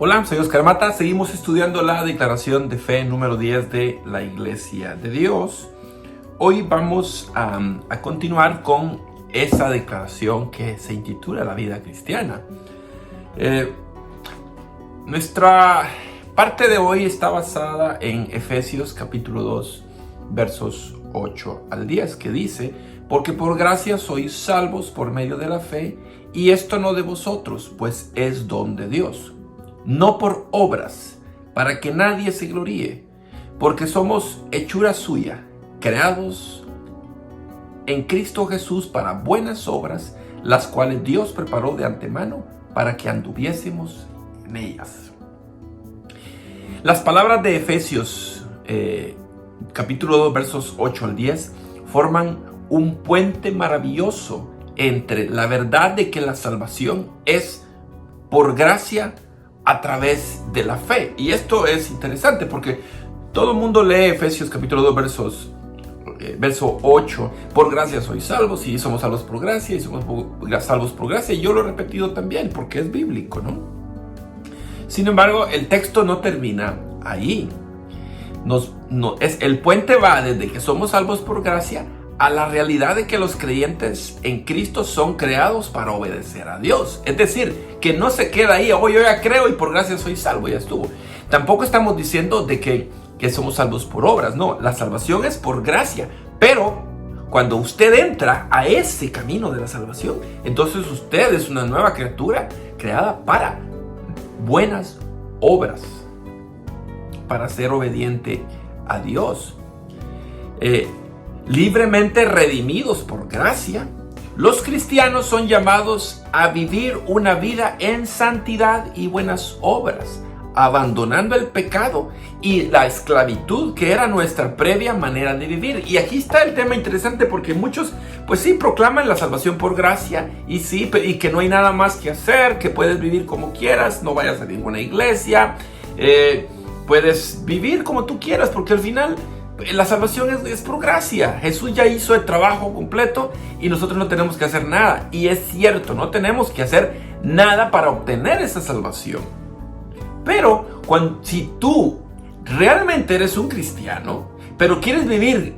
Hola, soy Oscar Mata. Seguimos estudiando la declaración de fe número 10 de la Iglesia de Dios. Hoy vamos a continuar con esa declaración que se intitula la vida cristiana. Nuestra parte de hoy está basada en Efesios capítulo 2, versos 8 al 10, que dice: porque por gracia sois salvos por medio de la fe, y esto no de vosotros, pues es don de Dios, no por obras, para que nadie se gloríe, porque somos hechura suya, creados en Cristo Jesús para buenas obras, las cuales Dios preparó de antemano para que anduviésemos en ellas. Las palabras de Efesios capítulo 2 versos 8 al 10 forman un puente maravilloso entre la verdad de que la salvación es por gracia a través de la fe. Y esto es interesante porque todo el mundo lee Efesios capítulo 2 verso 8, por gracia sois salvos, y somos salvos por gracia, y somos salvos por gracia, y yo lo he repetido también porque es bíblico, ¿no? Sin embargo, el texto no termina ahí. El puente va desde que somos salvos por gracia a la realidad de que los creyentes en Cristo son creados para obedecer a Dios. Es decir, que no se queda ahí: oh, yo ya creo y por gracia soy salvo, ya estuvo. Tampoco estamos diciendo de que somos salvos por obras. No, la salvación es por gracia. Pero cuando usted entra a ese camino de la salvación, entonces usted es una nueva criatura creada para buenas obras, para ser obediente a Dios. Libremente redimidos por gracia, los cristianos son llamados a vivir una vida en santidad y buenas obras, abandonando el pecado y la esclavitud que era nuestra previa manera de vivir. Y aquí está el tema interesante, porque muchos pues sí proclaman la salvación por gracia y que no hay nada más que hacer, que puedes vivir como quieras, no vayas a ninguna iglesia, puedes vivir como tú quieras, porque al final la salvación es por gracia. Jesús ya hizo el trabajo completo y nosotros no tenemos que hacer nada. Y es cierto, no tenemos que hacer nada para obtener esa salvación. Pero si tú realmente eres un cristiano, pero quieres vivir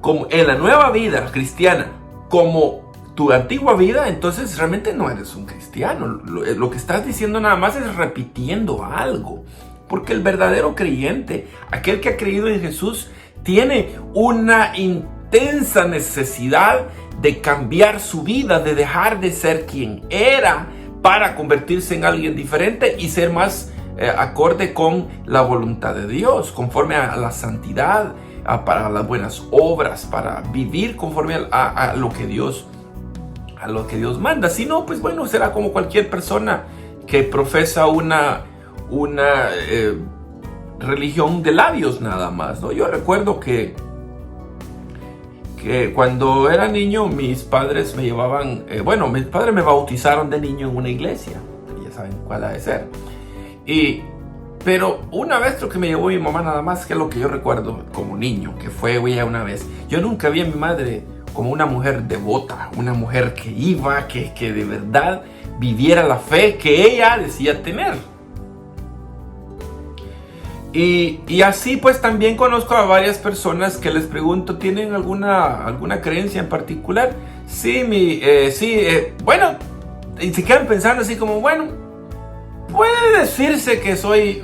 como en la nueva vida cristiana como tu antigua vida, entonces realmente no eres un cristiano. Lo que estás diciendo nada más es repitiendo algo. Porque el verdadero creyente, aquel que ha creído en Jesús, tiene una intensa necesidad de cambiar su vida, de dejar de ser quien era para convertirse en alguien diferente y ser más acorde con la voluntad de Dios, conforme a la santidad, para las buenas obras, para vivir conforme a lo que Dios manda. Si no, pues bueno, será como cualquier persona que profesa una religión de labios nada más, ¿no? Yo recuerdo que cuando era niño mis padres me llevaban, mis padres me bautizaron de niño en una iglesia, ya saben cuál ha de ser, pero una vez lo que me llevó mi mamá nada más, que es lo que yo recuerdo como niño, que fue ya una vez. Yo nunca vi a mi madre como una mujer devota, una mujer que iba, que de verdad viviera la fe que ella decía tener. Y así pues también conozco a varias personas que les pregunto: ¿tienen alguna creencia en particular? Sí, bueno, y se quedan pensando así como: bueno, puede decirse que soy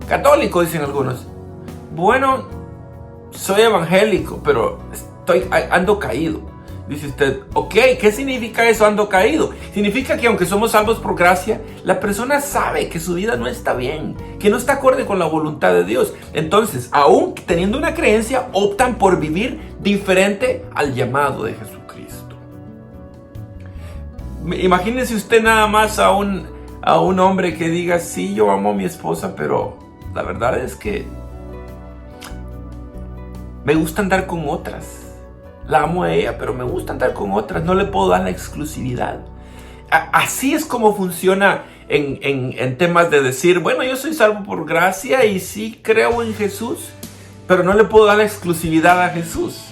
católico, dicen algunos. Bueno, soy evangélico, pero ando caído. Dice usted: ok, ¿qué significa eso, ando caído? Significa que aunque somos salvos por gracia, la persona sabe que su vida no está bien, que no está acorde con la voluntad de Dios. Entonces, aún teniendo una creencia, optan por vivir diferente al llamado de Jesucristo. Imagínese usted nada más a un hombre que diga: sí, yo amo a mi esposa, pero la verdad es que me gusta andar con otras. La amo a ella, pero me gusta andar con otras. No le puedo dar la exclusividad. Así es como funciona en temas de decir: bueno, yo soy salvo por gracia y sí creo en Jesús, pero no le puedo dar la exclusividad a Jesús.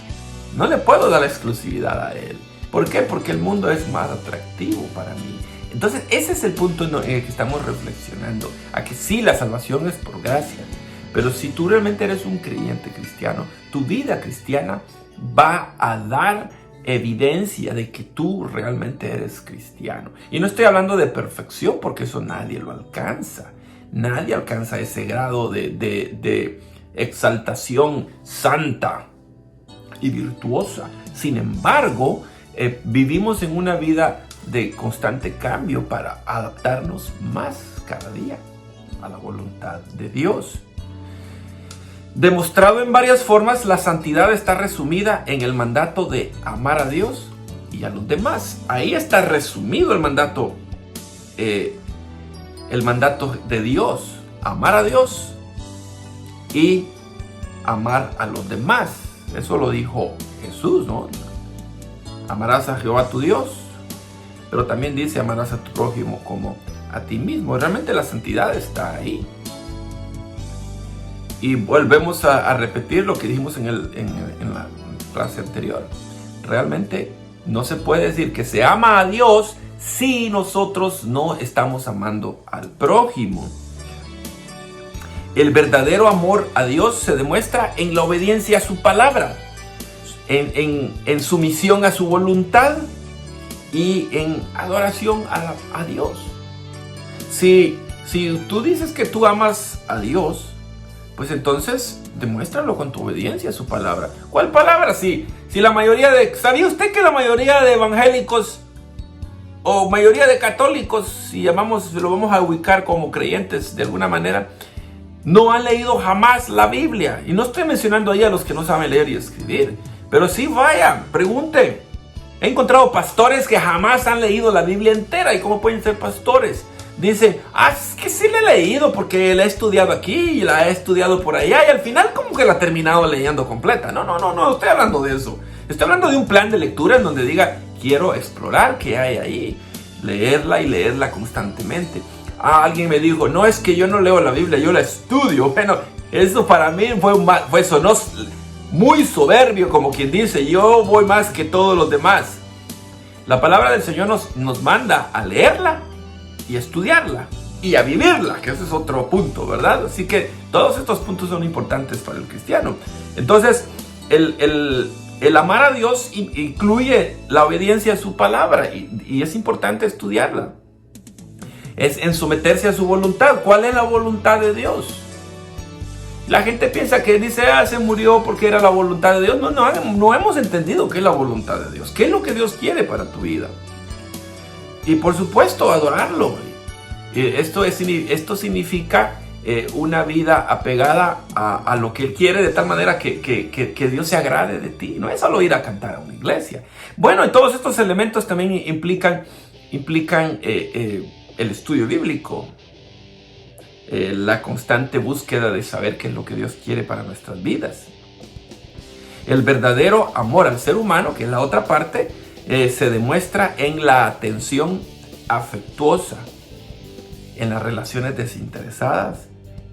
No le puedo dar la exclusividad a Él. ¿Por qué? Porque el mundo es más atractivo para mí. Entonces ese es el punto en el que estamos reflexionando, a que sí, la salvación es por gracia, pero si tú realmente eres un creyente cristiano, tu vida cristiana va a dar evidencia de que tú realmente eres cristiano. Y no estoy hablando de perfección, porque eso nadie lo alcanza. Nadie alcanza ese grado de exaltación santa y virtuosa. Sin embargo, vivimos en una vida de constante cambio para adaptarnos más cada día a la voluntad de Dios. Demostrado en varias formas, la santidad está resumida en el mandato de amar a Dios y a los demás. Ahí está resumido el mandato de Dios: amar a Dios y amar a los demás. Eso lo dijo Jesús, ¿no? Amarás a Jehová tu Dios, pero también dice amarás a tu prójimo como a ti mismo. Realmente la santidad está ahí. Y volvemos a repetir lo que dijimos en la clase anterior. Realmente no se puede decir que se ama a Dios si nosotros no estamos amando al prójimo. El verdadero amor a Dios se demuestra en la obediencia a su palabra, en sumisión a su voluntad y en adoración a Dios. Si tú dices que tú amas a Dios, pues entonces demuéstralo con tu obediencia a su palabra. ¿Cuál palabra? Si la mayoría ¿sabía usted que la mayoría de evangélicos o mayoría de católicos, si lo vamos a ubicar como creyentes de alguna manera, no han leído jamás la Biblia? Y no estoy mencionando ahí a los que no saben leer y escribir, pero sí vayan, pregunten. He encontrado pastores que jamás han leído la Biblia entera. ¿Y cómo pueden ser pastores? Dice, es que sí la he leído porque la he estudiado aquí y la he estudiado por allá, y al final como que la he terminado leyendo completa. No estoy hablando de eso. Estoy hablando de un plan de lectura en donde diga, quiero explorar qué hay ahí, leerla y leerla constantemente. Alguien me dijo, no, es que yo no leo la Biblia, yo la estudio. Bueno, eso para mí sonó muy soberbio, como quien dice, yo voy más que todos los demás. La palabra del Señor nos manda a leerla y a estudiarla y a vivirla, que ese es otro punto, ¿verdad? Así que todos estos puntos son importantes para el cristiano. Entonces, el amar a Dios incluye la obediencia a su palabra y es importante estudiarla. Es en someterse a su voluntad. ¿Cuál es la voluntad de Dios? La gente piensa que dice, se murió porque era la voluntad de Dios. No hemos entendido qué es la voluntad de Dios. ¿Qué es lo que Dios quiere para tu vida? Y por supuesto, adorarlo. Esto significa una vida apegada a lo que Él quiere, de tal manera que Dios se agrade de ti. No es solo ir a cantar a una iglesia. Bueno, y todos estos elementos también implican el estudio bíblico, la constante búsqueda de saber qué es lo que Dios quiere para nuestras vidas. El verdadero amor al ser humano, que es la otra parte, se demuestra en la atención afectuosa, en las relaciones desinteresadas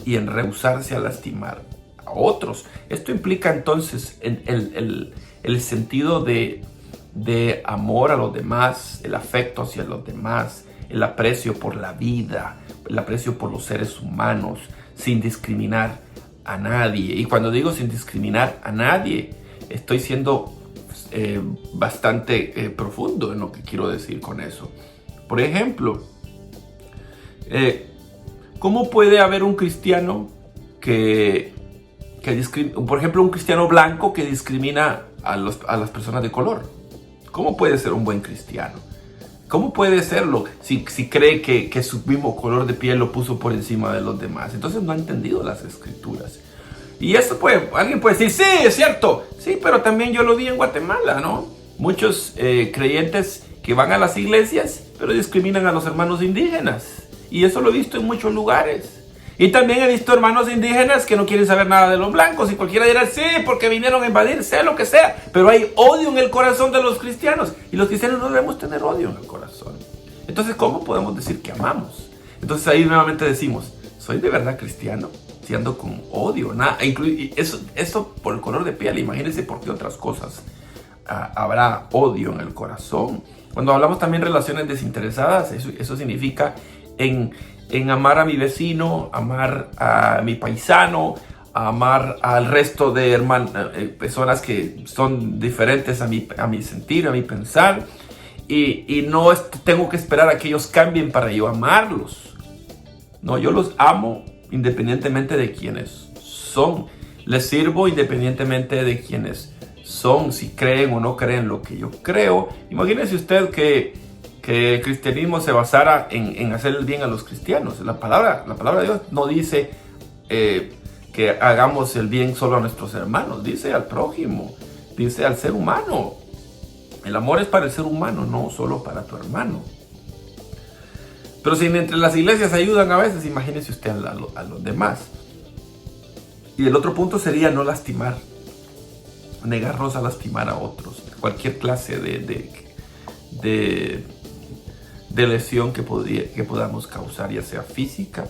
y en rehusarse a lastimar a otros. Esto implica entonces el sentido de amor a los demás, el afecto hacia los demás, el aprecio por la vida, el aprecio por los seres humanos, sin discriminar a nadie. Y cuando digo sin discriminar a nadie, estoy siendo bastante profundo en lo que quiero decir con eso. Por ejemplo, ¿cómo puede haber un cristiano por ejemplo, un cristiano blanco que discrimina a las personas de color? ¿Cómo puede ser un buen cristiano? ¿Cómo puede serlo si cree que su mismo color de piel lo puso por encima de los demás? Entonces no ha entendido las escrituras. Y esto alguien puede decir, sí, es cierto. Sí, pero también yo lo vi en Guatemala, ¿no? Muchos creyentes que van a las iglesias, pero discriminan a los hermanos indígenas. Y eso lo he visto en muchos lugares. Y también he visto hermanos indígenas que no quieren saber nada de los blancos. Y cualquiera dirá, sí, porque vinieron a invadir, sea lo que sea. Pero hay odio en el corazón de los cristianos. Y los cristianos no debemos tener odio en el corazón. Entonces, ¿cómo podemos decir que amamos? Entonces ahí nuevamente decimos, ¿soy de verdad cristiano? Si ando con odio, nada, eso por el color de piel. Imagínense por qué otras cosas habrá odio en el corazón. Cuando hablamos también de relaciones desinteresadas, eso significa en amar a mi vecino, amar a mi paisano, amar al resto de personas que son diferentes a mi sentir, a mi pensar. Y no tengo que esperar a que ellos cambien para yo amarlos. No, yo los amo independientemente de quiénes son. Les sirvo independientemente de quiénes son, si creen o no creen lo que yo creo. Imagínese usted que el cristianismo se basara en hacer el bien a los cristianos. La palabra de Dios no dice que hagamos el bien solo a nuestros hermanos, dice al prójimo, dice al ser humano. El amor es para el ser humano, no solo para tu hermano. Pero si entre las iglesias ayudan a veces, imagínese usted a los demás. Y el otro punto sería no lastimar, negarnos a lastimar a otros. Cualquier clase de lesión que podamos causar, ya sea física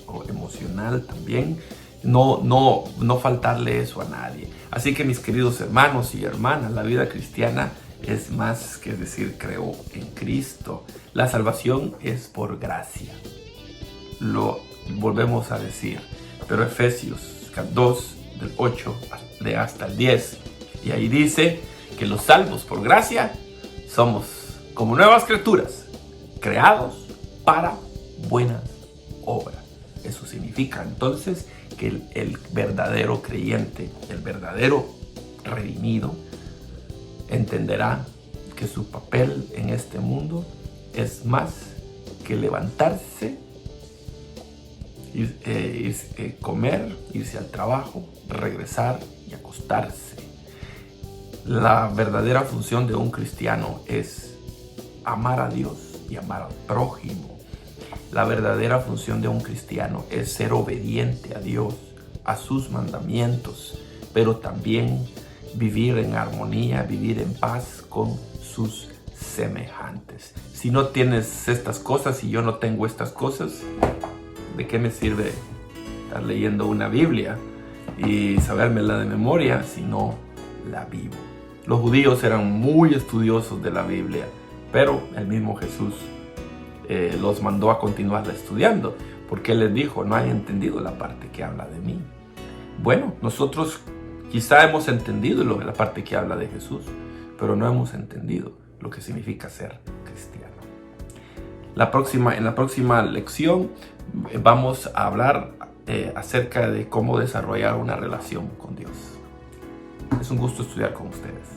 o emocional también. No faltarle eso a nadie. Así que mis queridos hermanos y hermanas, la vida cristiana es más que decir creo en Cristo. La salvación es por gracia. Lo volvemos a decir. Pero Efesios 2, del 8 hasta el 10. Y ahí dice que los salvos por gracia somos como nuevas criaturas, creados para buenas obras. Eso significa entonces que el verdadero creyente, el verdadero redimido, entenderá que su papel en este mundo es más que levantarse, comer, irse al trabajo, regresar y acostarse. La verdadera función de un cristiano es amar a Dios y amar al prójimo. La verdadera función de un cristiano es ser obediente a Dios, a sus mandamientos, pero también vivir en armonía, vivir en paz con sus semejantes. Si no tienes estas cosas y yo no tengo estas cosas, ¿de qué me sirve estar leyendo una Biblia y sabérmela de memoria si no la vivo? Los judíos eran muy estudiosos de la Biblia, pero el mismo Jesús los mandó a continuarla estudiando, porque Él les dijo, no han entendido la parte que habla de mí. Bueno, nosotros quizá hemos entendido la parte que habla de Jesús, pero no hemos entendido lo que significa ser cristiano. En la próxima lección vamos a hablar acerca de cómo desarrollar una relación con Dios. Es un gusto estudiar con ustedes.